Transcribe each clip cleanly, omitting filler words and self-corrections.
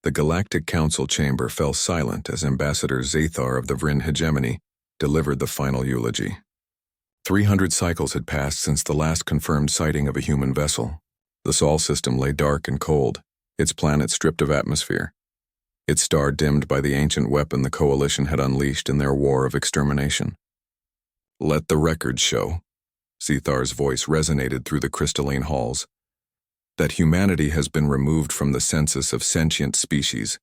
The Galactic Council chamber fell silent as Ambassador Zathar of the Vryn hegemony delivered the final eulogy. 300 cycles had passed since the last confirmed sighting of a human vessel. The Sol system lay dark and cold, its planet stripped of atmosphere, its star dimmed by the ancient weapon the Coalition had unleashed in their war of extermination. "Let the record show," Zathar's voice resonated through the crystalline halls, "that humanity has been removed from the census of sentient species.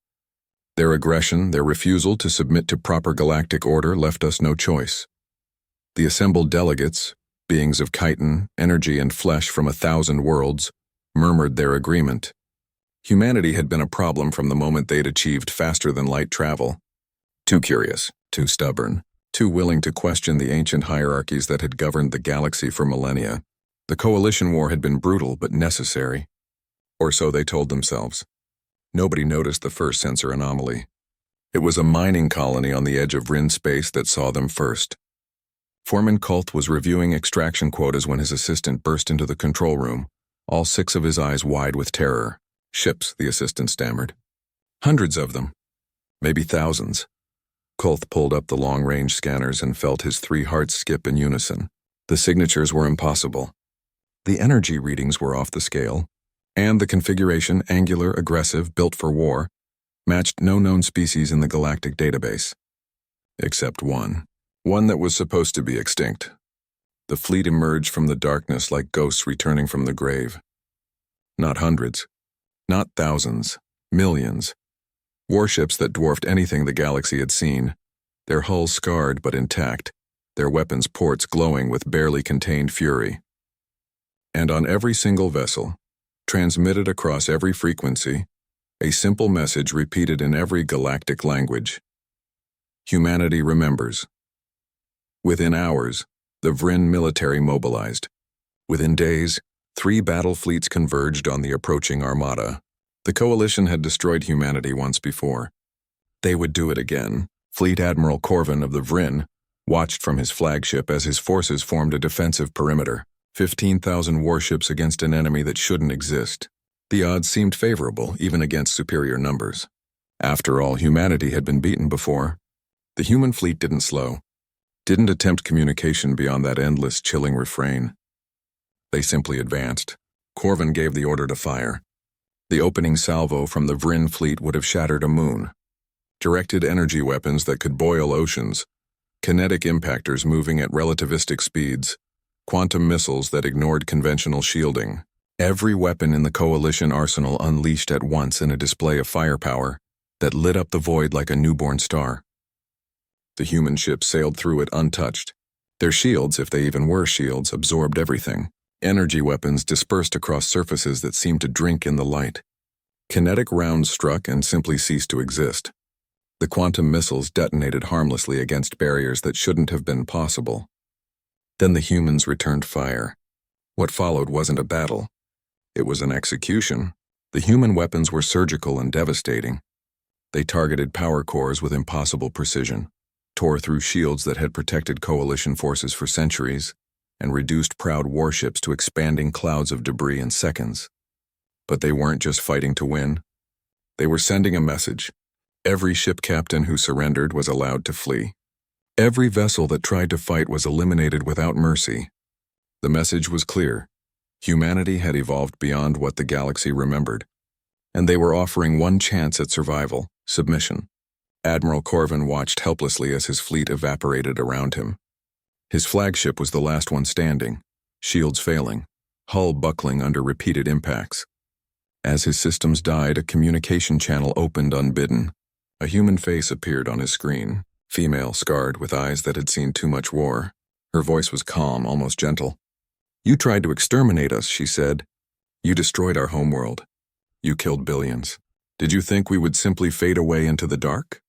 Their aggression, their refusal to submit to proper galactic order left us no choice." The assembled delegates, beings of chitin, energy, and flesh from 1,000 worlds, murmured their agreement. Humanity had been a problem from the moment they'd achieved faster-than-light travel. Too curious, too stubborn, too willing to question the ancient hierarchies that had governed the galaxy for millennia. The Coalition War had been brutal but necessary. Or so they told themselves. Nobody noticed the first sensor anomaly. It was a mining colony on the edge of Vryn space that saw them first. Foreman Kulth was reviewing extraction quotas when his assistant burst into the control room, all 6 of his eyes wide with terror. "Ships," the assistant stammered. "Hundreds of them. Maybe thousands." Kulth pulled up the long-range scanners and felt his 3 hearts skip in unison. The signatures were impossible. The energy readings were off the scale, and the configuration, angular, aggressive, built for war, matched no known species in the galactic database. Except one that was supposed to be extinct. The fleet emerged from the darkness like ghosts returning from the grave. Not hundreds, not thousands, millions. Warships that dwarfed anything the galaxy had seen, their hulls scarred but intact, their weapons ports glowing with barely contained fury. And on every single vessel, transmitted across every frequency, a simple message repeated in every galactic language. Humanity remembers. Within hours, the Vryn military mobilized. Within days, 3 battle fleets converged on the approaching armada. The Coalition had destroyed humanity once before. They would do it again. Fleet Admiral Corvin of the Vryn watched from his flagship as his forces formed a defensive perimeter. 15,000 warships against an enemy that shouldn't exist. The odds seemed favorable, even against superior numbers. After all, humanity had been beaten before. The human fleet didn't slow, didn't attempt communication beyond that endless, chilling refrain. They simply advanced. Corvin gave the order to fire. The opening salvo from the Vryn fleet would have shattered a moon. Directed energy weapons that could boil oceans, kinetic impactors moving at relativistic speeds, quantum missiles that ignored conventional shielding. Every weapon in the Coalition arsenal unleashed at once in a display of firepower that lit up the void like a newborn star. The human ships sailed through it untouched. Their shields, if they even were shields, absorbed everything. Energy weapons dispersed across surfaces that seemed to drink in the light. Kinetic rounds struck and simply ceased to exist. The quantum missiles detonated harmlessly against barriers that shouldn't have been possible. Then the humans returned fire. What followed wasn't a battle. It was an execution. The human weapons were surgical and devastating. They targeted power cores with impossible precision, tore through shields that had protected Coalition forces for centuries, and reduced proud warships to expanding clouds of debris in seconds. But they weren't just fighting to win. They were sending a message. Every ship captain who surrendered was allowed to flee. Every vessel that tried to fight was eliminated without mercy. The message was clear. Humanity had evolved beyond what the galaxy remembered, and they were offering one chance at survival: submission. Admiral Corvin watched helplessly as his fleet evaporated around him. His flagship was the last one standing, shields failing, hull buckling under repeated impacts. As his systems died, a communication channel opened unbidden. A human face appeared on his screen. Female, scarred, with eyes that had seen too much war. Her voice was calm, almost gentle. "You tried to exterminate us," she said. "You destroyed our homeworld. You killed billions. Did you think we would simply fade away into the dark?"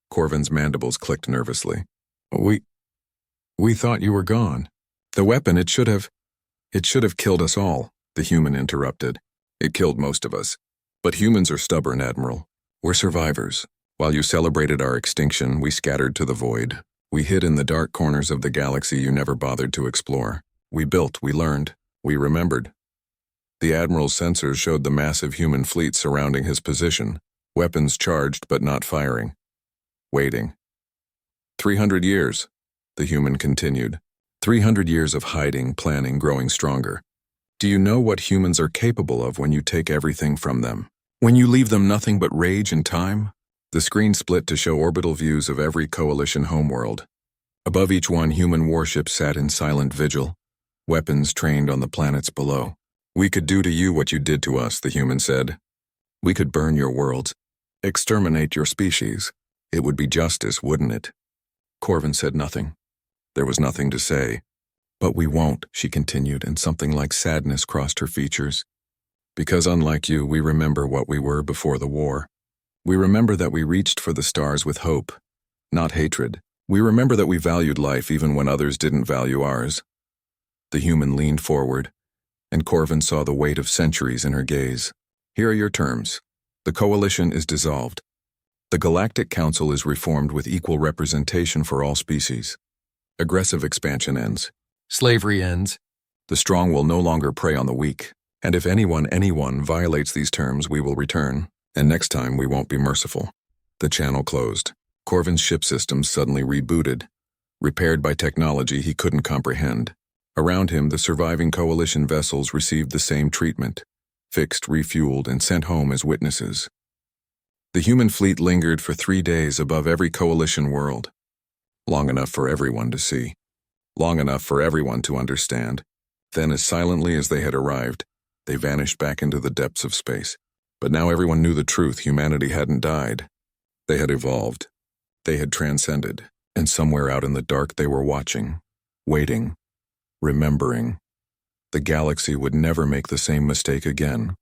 Corvin's mandibles clicked nervously. We thought you were gone. The weapon, it should have killed us all," the human interrupted. "It killed most of us. But humans are stubborn, Admiral. We're survivors. While you celebrated our extinction, we scattered to the void. We hid in the dark corners of the galaxy you never bothered to explore. We built, we learned, we remembered." The Admiral's sensors showed the massive human fleet surrounding his position, Weapons charged but not firing. Waiting. 300 years, the human continued. 300 years of hiding, planning, growing stronger. Do you know what humans are capable of when you take everything from them? When you leave them nothing but rage and time? The screen split to show orbital views of every coalition homeworld. Above each one, human warships sat in silent vigil, weapons trained on the planets below. We could do to you what you did to us, the human said. We could burn your worlds, exterminate your species. It would be justice, wouldn't it? Corvin said nothing. There was nothing to say. But we won't, she continued, and something like sadness crossed her features. Because unlike you, we remember what we were before the war. We remember that we reached for the stars with hope, not hatred. We remember that we valued life even when others didn't value ours. The human leaned forward, and Corvin saw the weight of centuries in her gaze. Here are your terms. The coalition is dissolved. The Galactic Council is reformed with equal representation for all species. Aggressive expansion ends. Slavery ends. The strong will no longer prey on the weak. And if anyone violates these terms, we will return. And next time, we won't be merciful. The channel closed. Corvin's ship systems suddenly rebooted, repaired by technology he couldn't comprehend. Around him, the surviving coalition vessels received the same treatment, fixed, refueled, and sent home as witnesses. The human fleet lingered for 3 days above every coalition world. Long enough for everyone to see. Long enough for everyone to understand. Then, as silently as they had arrived, they vanished back into the depths of space. But now everyone knew the truth. Humanity hadn't died. They had evolved. They had transcended. And somewhere out in the dark they were watching, waiting, remembering. The galaxy would never make the same mistake again.